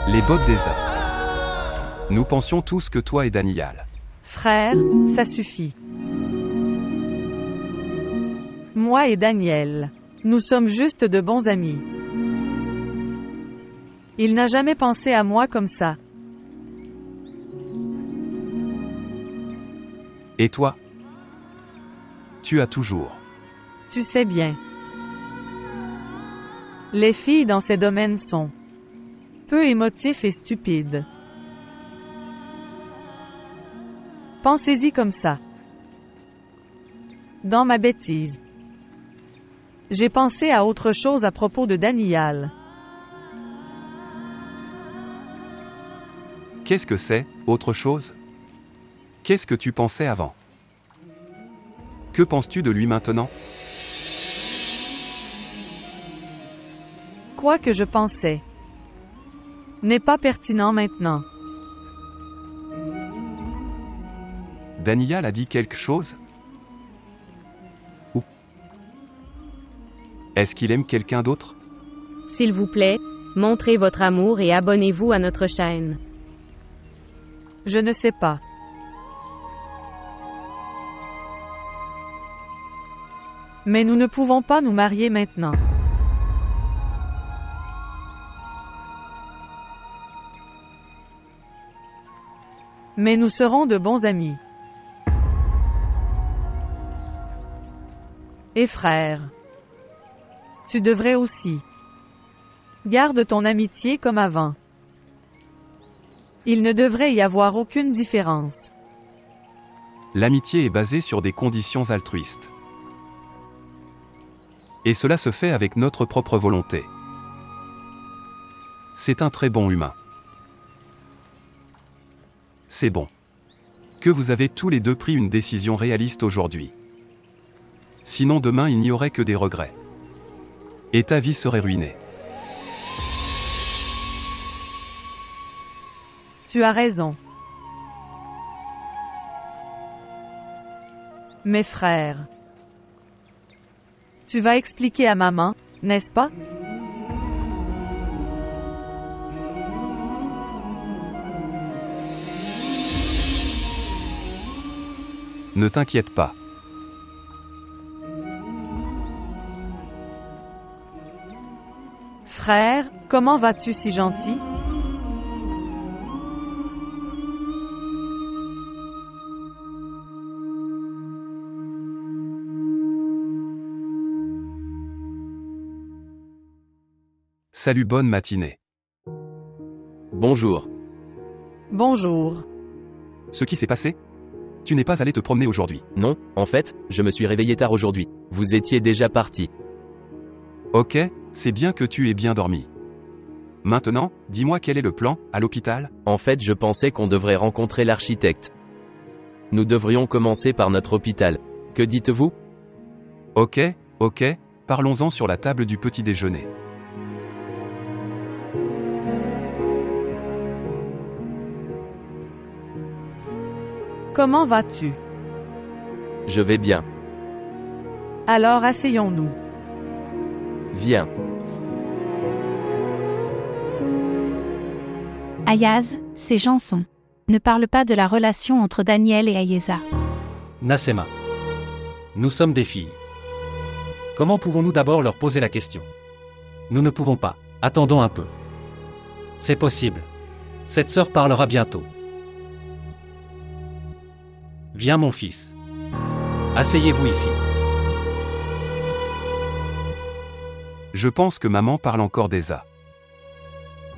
Les bottes d'Esa. Nous pensions tous que toi et Daniel. Frère, ça suffit. Moi et Daniel, nous sommes juste de bons amis. Il n'a jamais pensé à moi comme ça. Et toi? Tu as toujours. Tu sais bien. Les filles dans ces domaines sont peu émotifs et stupides. Pensez-y comme ça. Dans ma bêtise, j'ai pensé à autre chose à propos de Daniel. Qu'est-ce que c'est, autre chose? Qu'est-ce que tu pensais avant? Que penses-tu de lui maintenant? Quoi que je pensais n'est pas pertinent maintenant. Daniel a dit quelque chose? Ou est-ce qu'il aime quelqu'un d'autre? S'il vous plaît, montrez votre amour et abonnez-vous à notre chaîne. Je ne sais pas. Mais nous ne pouvons pas nous marier maintenant. Mais nous serons de bons amis. Et frère. Tu devrais aussi. Garde ton amitié comme avant. Il ne devrait y avoir aucune différence. L'amitié est basée sur des conditions altruistes. Et cela se fait avec notre propre volonté. C'est un très bon humain. C'est bon. Que vous avez tous les deux pris une décision réaliste aujourd'hui. Sinon demain il n'y aurait que des regrets. Et ta vie serait ruinée. Tu as raison. Mes frères. Tu vas expliquer à maman, n'est-ce pas? Ne t'inquiète pas. Frère, comment vas-tu si gentil? Salut, bonne matinée. Bonjour. Bonjour. Ce qui s'est passé? Tu n'es pas allé te promener aujourd'hui. Non, en fait, je me suis réveillé tard aujourd'hui. Vous étiez déjà parti. Ok, c'est bien que tu aies bien dormi. Maintenant, dis-moi quel est le plan, à l'hôpital? En fait, je pensais qu'on devrait rencontrer l'architecte. Nous devrions commencer par notre hôpital. Que dites-vous? Ok, parlons-en sur la table du petit déjeuner. Comment vas-tu? Je vais bien. Alors asseyons-nous. Viens. Ayaz, ces chansons ne parlent pas de la relation entre Daniel et Ayeza. Nassema. Nous sommes des filles. Comment pouvons-nous d'abord leur poser la question? Nous ne pouvons pas. Attendons un peu. C'est possible. Cette sœur parlera bientôt. Viens mon fils. Asseyez-vous ici. Je pense que maman parle encore d'Esa.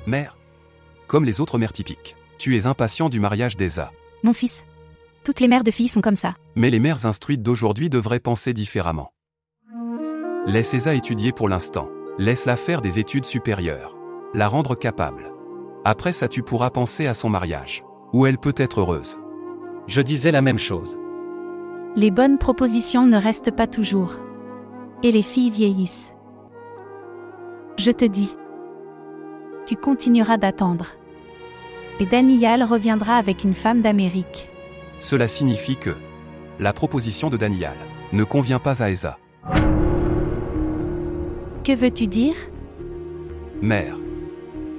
Mère. Comme les autres mères typiques. Tu es impatient du mariage d'Esa. Mon fils. Toutes les mères de filles sont comme ça. Mais les mères instruites d'aujourd'hui devraient penser différemment. Laisse Esa étudier pour l'instant. Laisse-la faire des études supérieures. La rendre capable. Après ça tu pourras penser à son mariage. Où elle peut être heureuse. Je disais la même chose. Les bonnes propositions ne restent pas toujours. Et les filles vieillissent. Je te dis. Tu continueras d'attendre. Et Daniel reviendra avec une femme d'Amérique. Cela signifie que la proposition de Daniel ne convient pas à Esa. Que veux-tu dire? Mère.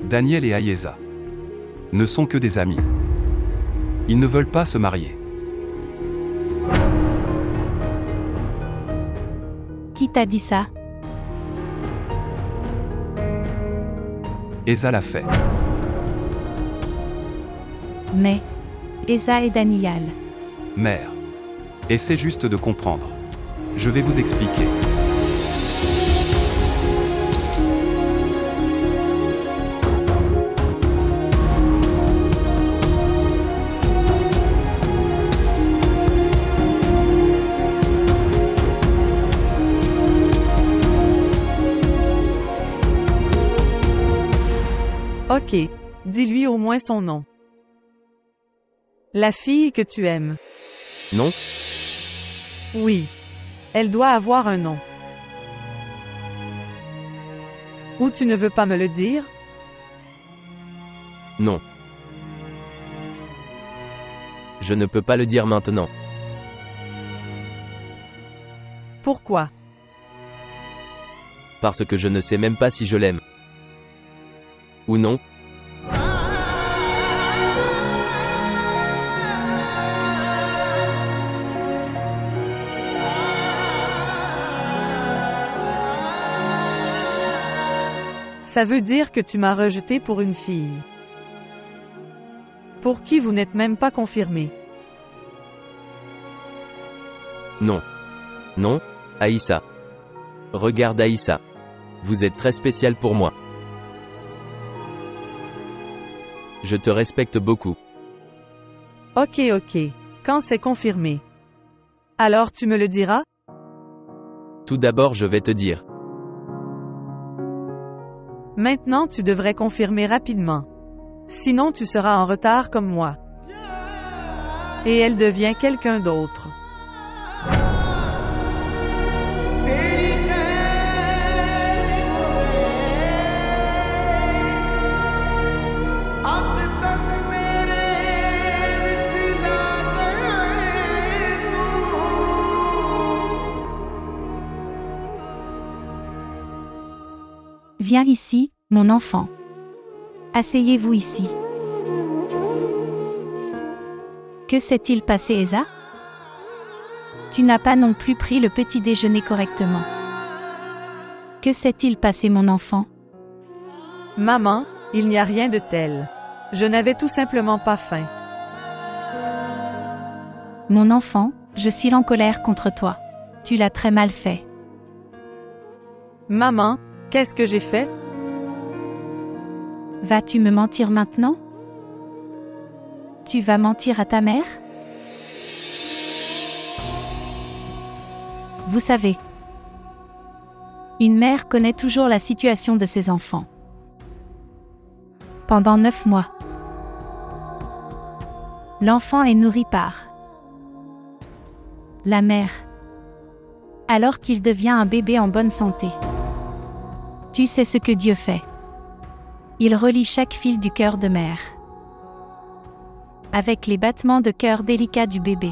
Daniel et Ayeza ne sont que des amis. Ils ne veulent pas se marier. Qui t'a dit ça? Esa l'a fait. Mais, Esa et Daniel. Mère. Essaie juste de comprendre. Je vais vous expliquer. Ok, dis-lui au moins son nom. La fille que tu aimes. Non? Oui. Elle doit avoir un nom. Ou tu ne veux pas me le dire? Non. Je ne peux pas le dire maintenant. Pourquoi? Parce que je ne sais même pas si je l'aime. Ou non? Ça veut dire que tu m'as rejeté pour une fille. Pour qui vous n'êtes même pas confirmé. Non. Non, Aïssa. Regarde Aïssa. Vous êtes très spécial pour moi. Je te respecte beaucoup. Ok. Quand c'est confirmé. Alors tu me le diras? Tout d'abord je vais te dire. Maintenant tu devrais confirmer rapidement. Sinon tu seras en retard comme moi. Et elle devient quelqu'un d'autre. Viens ici, mon enfant. Asseyez-vous ici. Que s'est-il passé, Esa? Tu n'as pas non plus pris le petit déjeuner correctement. Que s'est-il passé, mon enfant? Maman, il n'y a rien de tel. Je n'avais tout simplement pas faim. Mon enfant, je suis en colère contre toi. Tu l'as très mal fait. Maman, qu'est-ce que j'ai fait? Vas-tu me mentir maintenant? Tu vas mentir à ta mère? Vous savez, une mère connaît toujours la situation de ses enfants. Pendant 9 mois, l'enfant est nourri par la mère, alors qu'il devient un bébé en bonne santé. Tu sais ce que Dieu fait. Il relie chaque fil du cœur de mère avec les battements de cœur délicats du bébé.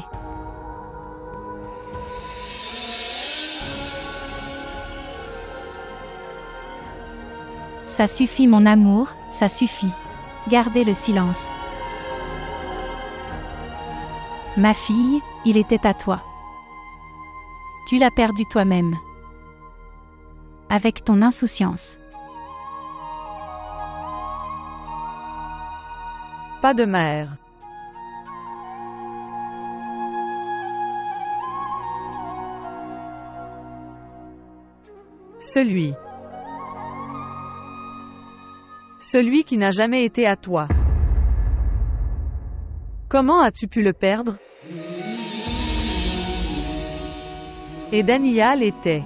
Ça suffit, mon amour, ça suffit. Gardez le silence. Ma fille, il était à toi. Tu l'as perdu toi-même. Avec ton insouciance. Pas de mère. Celui qui n'a jamais été à toi. Comment as-tu pu le perdre? Et Daniel était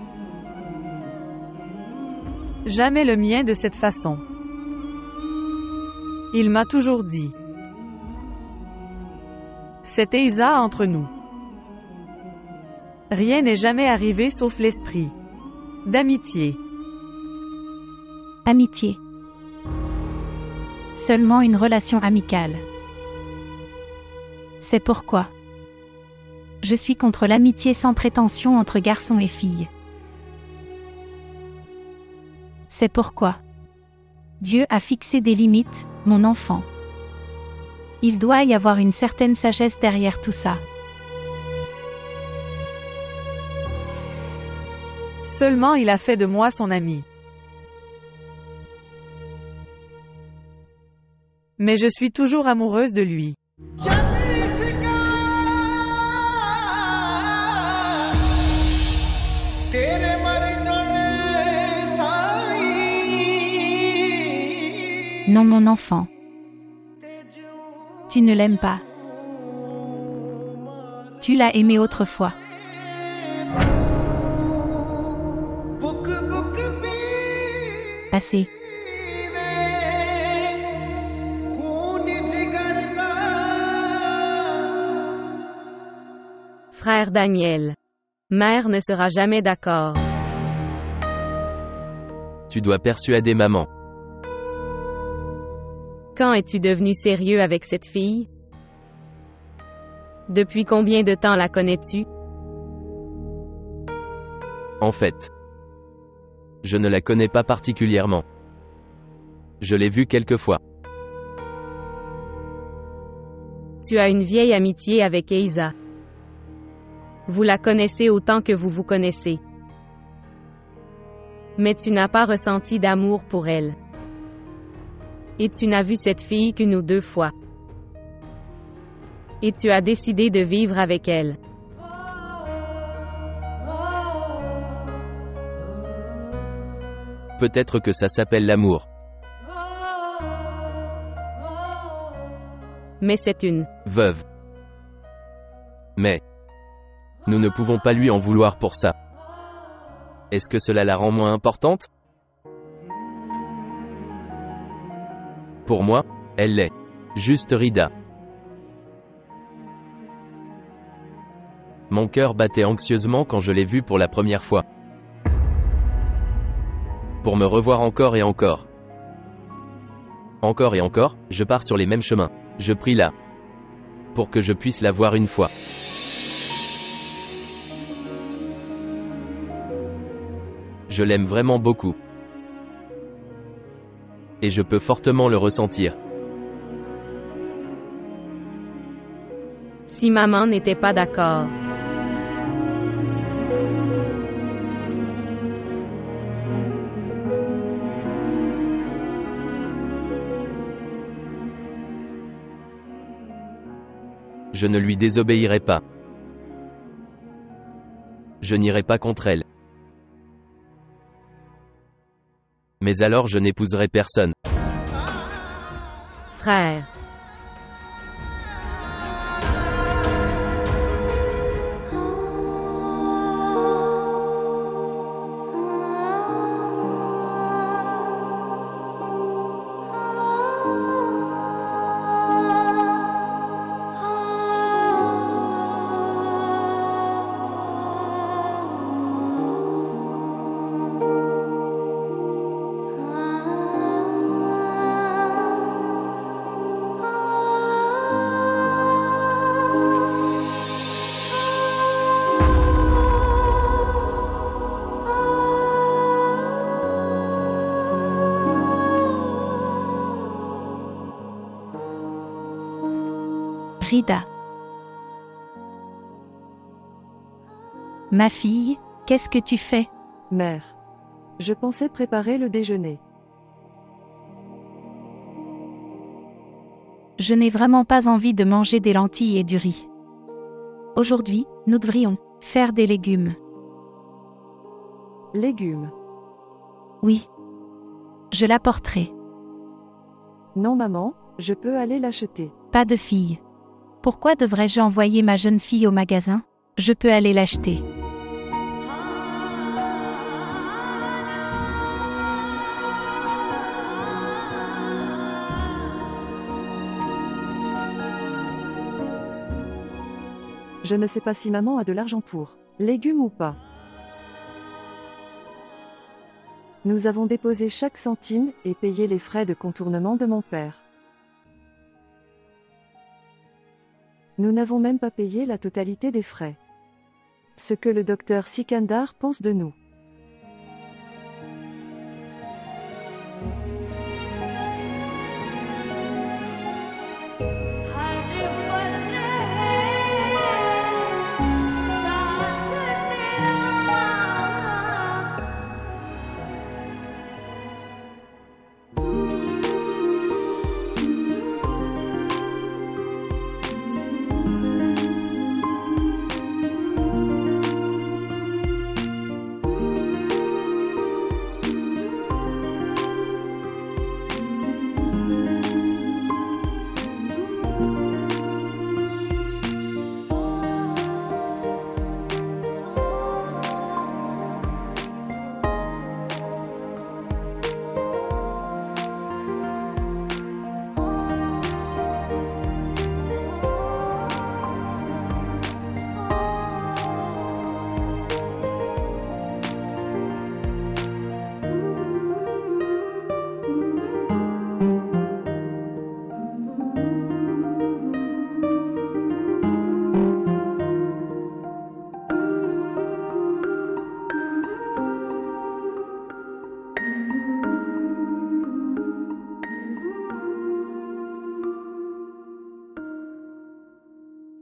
jamais le mien de cette façon. Il m'a toujours dit. C'est Esa entre nous. Rien n'est jamais arrivé sauf l'esprit d'amitié. Amitié. Seulement une relation amicale. C'est pourquoi je suis contre l'amitié sans prétention entre garçons et filles. C'est pourquoi Dieu a fixé des limites, mon enfant. Il doit y avoir une certaine sagesse derrière tout ça. Seulement il a fait de moi son ami. Mais je suis toujours amoureuse de lui. Non mon enfant. Tu ne l'aimes pas. Tu l'as aimé autrefois. Passé. Frère Daniel. Mère ne sera jamais d'accord. Tu dois persuader maman. Quand es-tu devenu sérieux avec cette fille? Depuis combien de temps la connais-tu? En fait, je ne la connais pas particulièrement. Je l'ai vue quelques fois. Tu as une vieille amitié avec Eiza. Vous la connaissez autant que vous vous connaissez. Mais tu n'as pas ressenti d'amour pour elle. Et tu n'as vu cette fille qu'une ou deux fois. Et tu as décidé de vivre avec elle. Peut-être que ça s'appelle l'amour. Mais c'est une Veuve. Mais nous ne pouvons pas lui en vouloir pour ça. Est-ce que cela la rend moins importante? Pour moi, elle l'est. Juste Rida. Mon cœur battait anxieusement quand je l'ai vue pour la première fois. Pour me revoir encore et encore. Encore et encore, je pars sur les mêmes chemins. Je prie là. Pour que je puisse la voir une fois. Je l'aime vraiment beaucoup. Et je peux fortement le ressentir. Si maman n'était pas d'accord. Je ne lui désobéirai pas. Je n'irai pas contre elle. Mais alors je n'épouserai personne. Frère. Rida. Ma fille, qu'est-ce que tu fais? Mère. Je pensais préparer le déjeuner. Je n'ai vraiment pas envie de manger des lentilles et du riz. Aujourd'hui, nous devrions faire des légumes. Légumes. Oui. Je l'apporterai. Non maman, je peux aller l'acheter. Pas de fille. Pourquoi devrais-je envoyer ma jeune fille au magasin? Je peux aller l'acheter. Je ne sais pas si maman a de l'argent pour légumes ou pas. Nous avons déposé chaque centime et payé les frais de contournement de mon père. Nous n'avons même pas payé la totalité des frais. Ce que le docteur Sikandar pense de nous.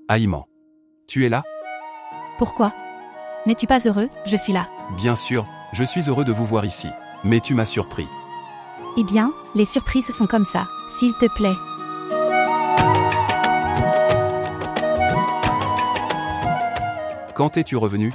Aïman. Tu es là? Pourquoi? N'es-tu pas heureux? Je suis là. Bien sûr, je suis heureux de vous voir ici. Mais tu m'as surpris. Eh bien, les surprises sont comme ça, s'il te plaît. Quand es-tu revenu?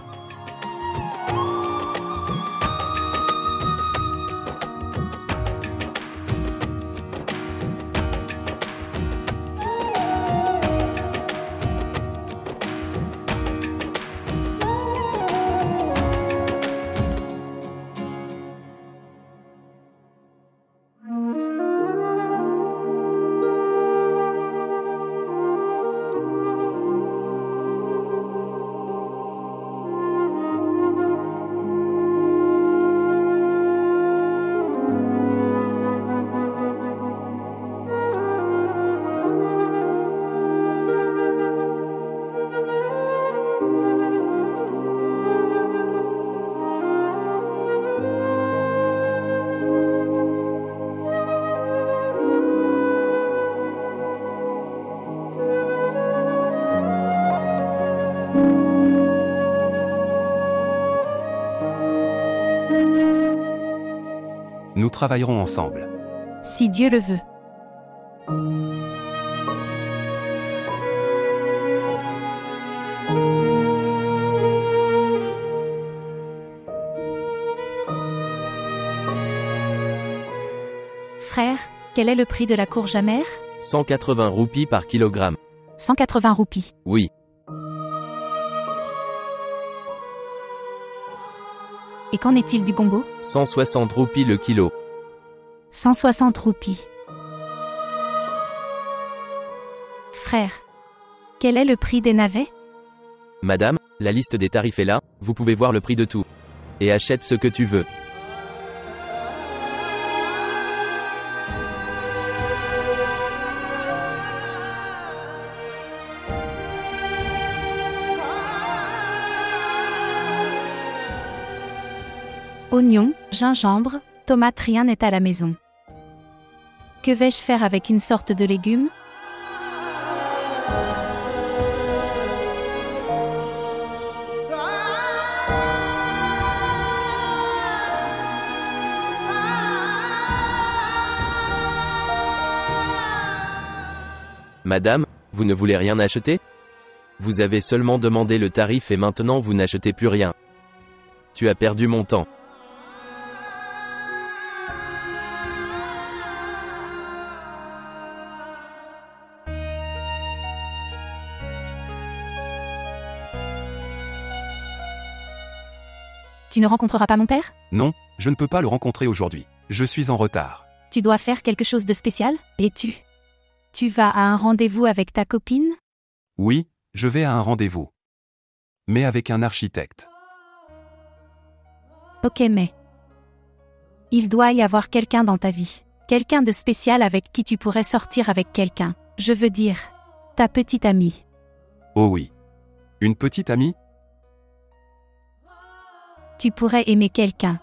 Nous travaillerons ensemble. Si Dieu le veut. Frère, quel est le prix de la courge amère? 180 roupies par kilogramme. 180 roupies. Oui. Et qu'en est-il du gombo? 160 roupies le kilo. 160 roupies. Frère, quel est le prix des navets? Madame, la liste des tarifs est là, vous pouvez voir le prix de tout. Et achète ce que tu veux. Oignons, gingembre, tomates, rien n'est à la maison. Que vais-je faire avec une sorte de légume? Madame, vous ne voulez rien acheter? Vous avez seulement demandé le tarif et maintenant vous n'achetez plus rien. Tu as perdu mon temps. Tu ne rencontreras pas mon père? Non, je ne peux pas le rencontrer aujourd'hui. Je suis en retard. Tu dois faire quelque chose de spécial? Et tu vas à un rendez-vous avec ta copine? Oui, je vais à un rendez-vous. Mais avec un architecte. Ok, mais il doit y avoir quelqu'un dans ta vie. Quelqu'un de spécial avec qui tu pourrais sortir avec quelqu'un. Je veux dire, ta petite amie. Oh oui. Une petite amie? Tu pourrais aimer quelqu'un.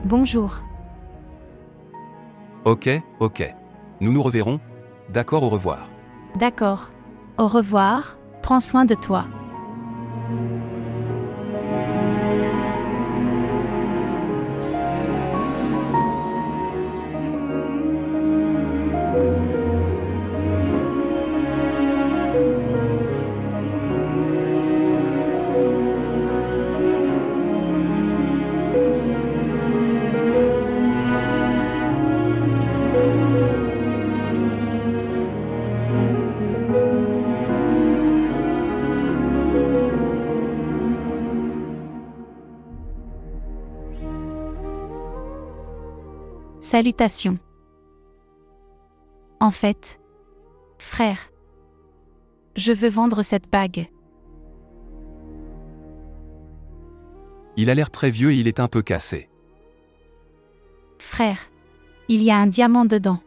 Bonjour. Ok. Nous nous reverrons? D'accord, au revoir. D'accord. Au revoir, prends soin de toi. Salutations. En fait, frère, je veux vendre cette bague. Il a l'air très vieux et il est un peu cassé. Frère, il y a un diamant dedans.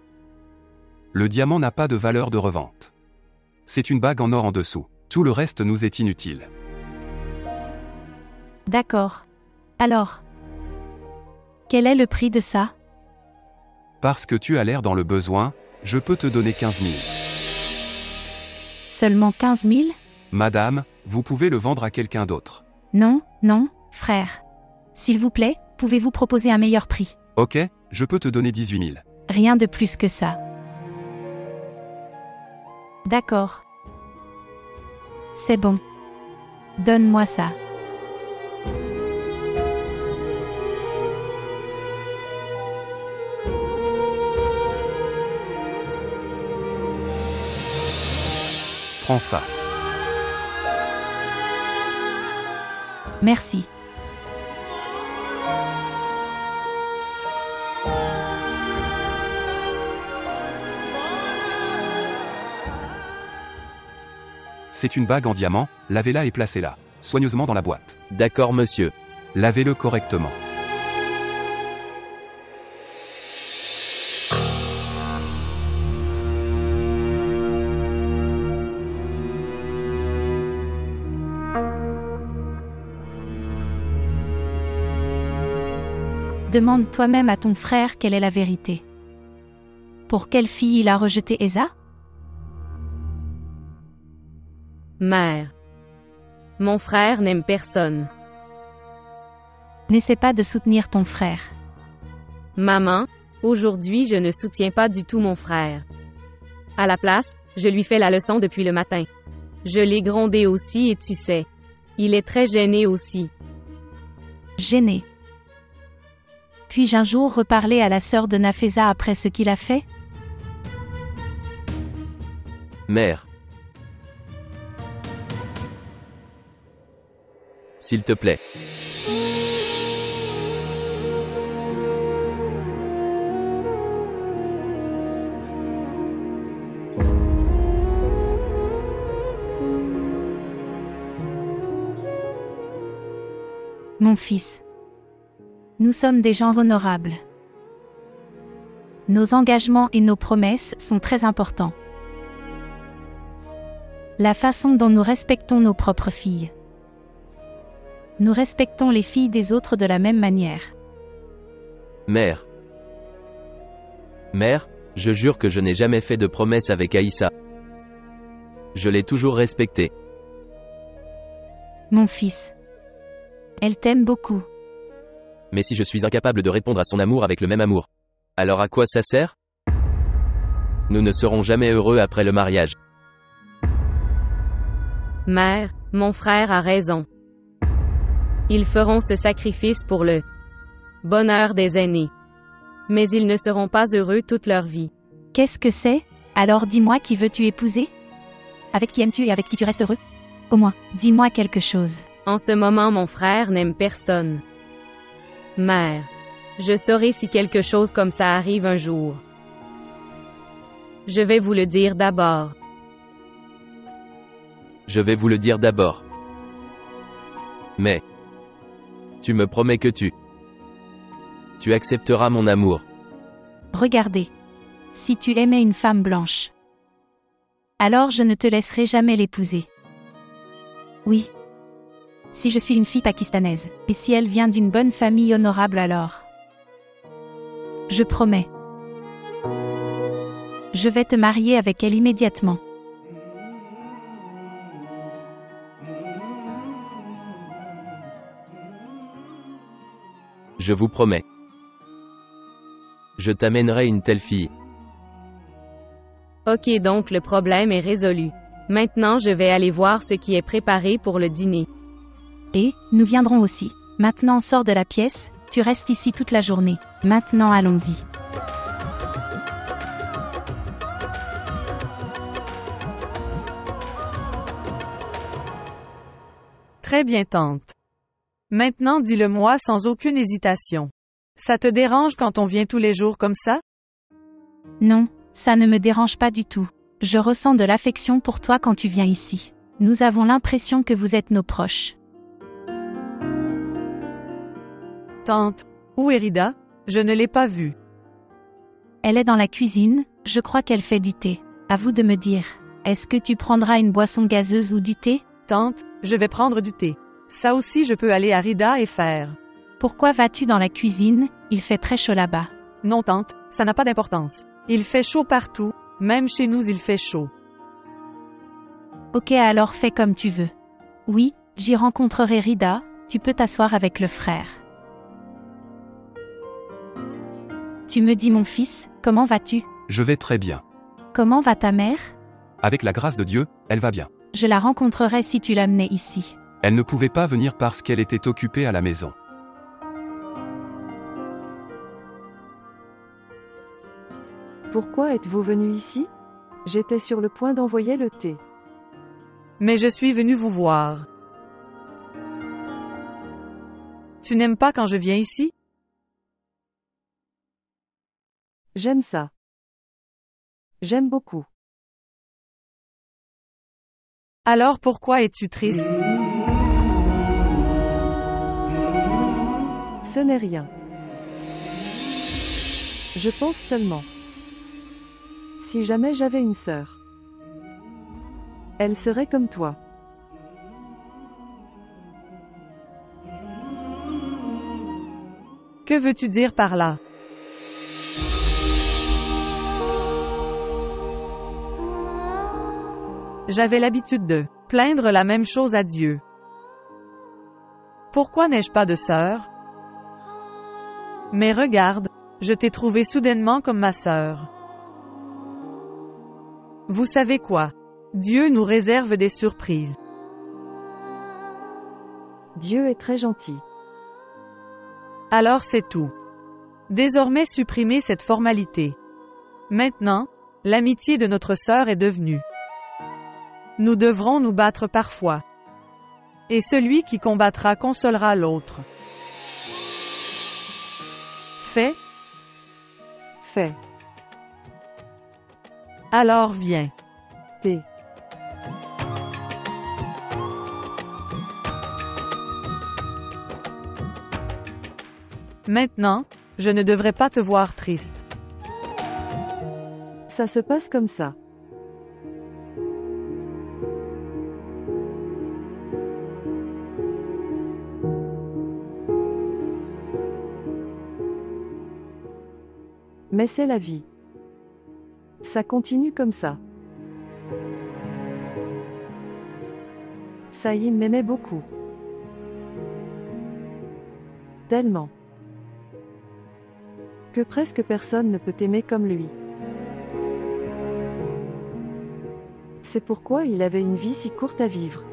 Le diamant n'a pas de valeur de revente. C'est une bague en or en dessous. Tout le reste nous est inutile. D'accord. Alors, quel est le prix de ça? Parce que tu as l'air dans le besoin, je peux te donner 15 000. Seulement 15 000? Madame, vous pouvez le vendre à quelqu'un d'autre. Non, non, frère. S'il vous plaît, pouvez-vous proposer un meilleur prix? Ok, je peux te donner 18 000. Rien de plus que ça. D'accord. C'est bon. Donne-moi ça. Prends ça. Merci. C'est une bague en diamant, lavez-la et placez-la soigneusement dans la boîte. D'accord monsieur. Lavez-le correctement. Demande toi-même à ton frère quelle est la vérité. Pour quelle fille il a rejeté Esa? Mère. Mon frère n'aime personne. N'essaie pas de soutenir ton frère. Maman, aujourd'hui je ne soutiens pas du tout mon frère. À la place, je lui fais la leçon depuis le matin. Je l'ai grondé aussi et tu sais. Il est très gêné aussi. Gêné. Puis-je un jour reparler à la sœur de Nafésa après ce qu'il a fait? Mère. S'il te plaît. Mon fils. Nous sommes des gens honorables. Nos engagements et nos promesses sont très importants. La façon dont nous respectons nos propres filles. Nous respectons les filles des autres de la même manière. Mère. Mère, je jure que je n'ai jamais fait de promesse avec Aïssa. Je l'ai toujours respectée. Mon fils. Elle t'aime beaucoup. Mais si je suis incapable de répondre à son amour avec le même amour, alors à quoi ça sert? Nous ne serons jamais heureux après le mariage. Mère, mon frère a raison. Ils feront ce sacrifice pour le bonheur des aînés. Mais ils ne seront pas heureux toute leur vie. Qu'est-ce que c'est? Alors dis-moi qui veux-tu épouser? Avec qui aimes-tu et avec qui tu restes heureux? Au moins, dis-moi quelque chose. En ce moment mon frère n'aime personne. Mère. Je saurai si quelque chose comme ça arrive un jour. Je vais vous le dire d'abord. Je vais vous le dire d'abord. Mais, tu me promets que tu accepteras mon amour. Regardez. Si tu aimais une femme blanche, alors je ne te laisserai jamais l'épouser. Oui. Si je suis une fille pakistanaise, et si elle vient d'une bonne famille honorable alors. Je promets. Je vais te marier avec elle immédiatement. Je vous promets. Je t'amènerai une telle fille. Ok, donc le problème est résolu. Maintenant je vais aller voir ce qui est préparé pour le dîner. Et, nous viendrons aussi. Maintenant sors de la pièce, tu restes ici toute la journée. Maintenant allons-y. Très bien, tante. Maintenant dis-le-moi sans aucune hésitation. Ça te dérange quand on vient tous les jours comme ça? Non, ça ne me dérange pas du tout. Je ressens de l'affection pour toi quand tu viens ici. Nous avons l'impression que vous êtes nos proches. Tante, où est Rida? Je ne l'ai pas vue. Elle est dans la cuisine, je crois qu'elle fait du thé. À vous de me dire. Est-ce que tu prendras une boisson gazeuse ou du thé? Tante, je vais prendre du thé. Ça aussi je peux aller à Rida et faire. Pourquoi vas-tu dans la cuisine? Il fait très chaud là-bas. Non tante, ça n'a pas d'importance. Il fait chaud partout, même chez nous il fait chaud. Ok, alors fais comme tu veux. Oui, j'y rencontrerai Rida, tu peux t'asseoir avec le frère. Tu me dis mon fils, comment vas-tu? Je vais très bien. Comment va ta mère? Avec la grâce de Dieu, elle va bien. Je la rencontrerai si tu l'amenais ici. Elle ne pouvait pas venir parce qu'elle était occupée à la maison. Pourquoi êtes-vous venu ici? J'étais sur le point d'envoyer le thé. Mais je suis venu vous voir. Tu n'aimes pas quand je viens ici? J'aime ça. J'aime beaucoup. Alors pourquoi es-tu triste? Ce n'est rien. Je pense seulement. Si jamais j'avais une sœur, elle serait comme toi. Que veux-tu dire par là? J'avais l'habitude de plaindre la même chose à Dieu. Pourquoi n'ai-je pas de sœur? Mais regarde, je t'ai trouvé soudainement comme ma sœur. Vous savez quoi? Dieu nous réserve des surprises. Dieu est très gentil. Alors c'est tout. Désormais supprimez cette formalité. Maintenant, l'amitié de notre sœur est devenue. Nous devrons nous battre parfois. Et celui qui combattra consolera l'autre. Fait? Fait. Alors viens. Thé. Maintenant, je ne devrais pas te voir triste. Ça se passe comme ça. Mais c'est la vie. Ça continue comme ça. Saïm m'aimait beaucoup. Tellement. Que presque personne ne peut aimer comme lui. C'est pourquoi il avait une vie si courte à vivre.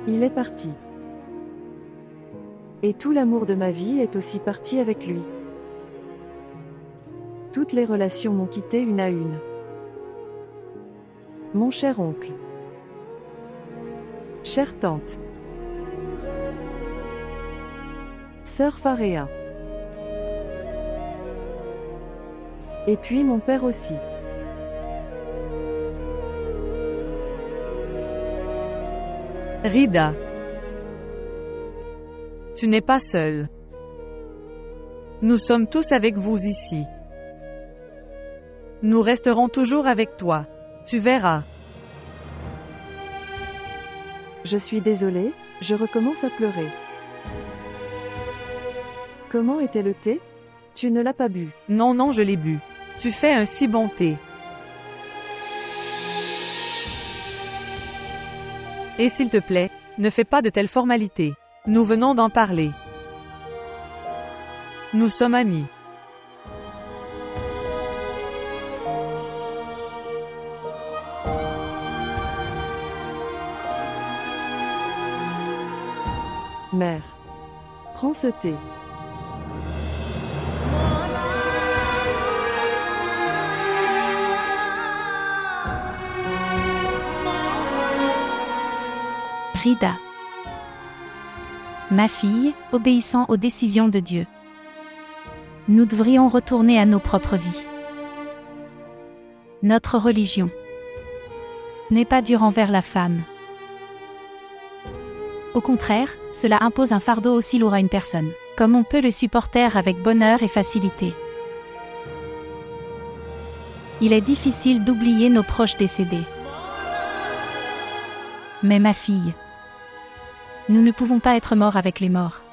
Il est parti. Et tout l'amour de ma vie est aussi parti avec lui. Toutes les relations m'ont quitté une à une. Mon cher oncle. Chère tante. Sœur Faréa. Et puis mon père aussi. Rida. Tu n'es pas seul. Nous sommes tous avec vous ici. Nous resterons toujours avec toi. Tu verras. Je suis désolée, je recommence à pleurer. Comment était le thé? Tu ne l'as pas bu. Non, non, je l'ai bu. Tu fais un si bon thé. Et s'il te plaît, ne fais pas de telles formalités. Nous venons d'en parler. Nous sommes amis. Mère. Prends ce thé. Rida. Ma fille, obéissant aux décisions de Dieu. Nous devrions retourner à nos propres vies. Notre religion n'est pas dure envers la femme. Au contraire, cela impose un fardeau aussi lourd à une personne, comme on peut le supporter avec bonheur et facilité. Il est difficile d'oublier nos proches décédés. Mais ma fille, Nous ne pouvons pas être morts avec les morts.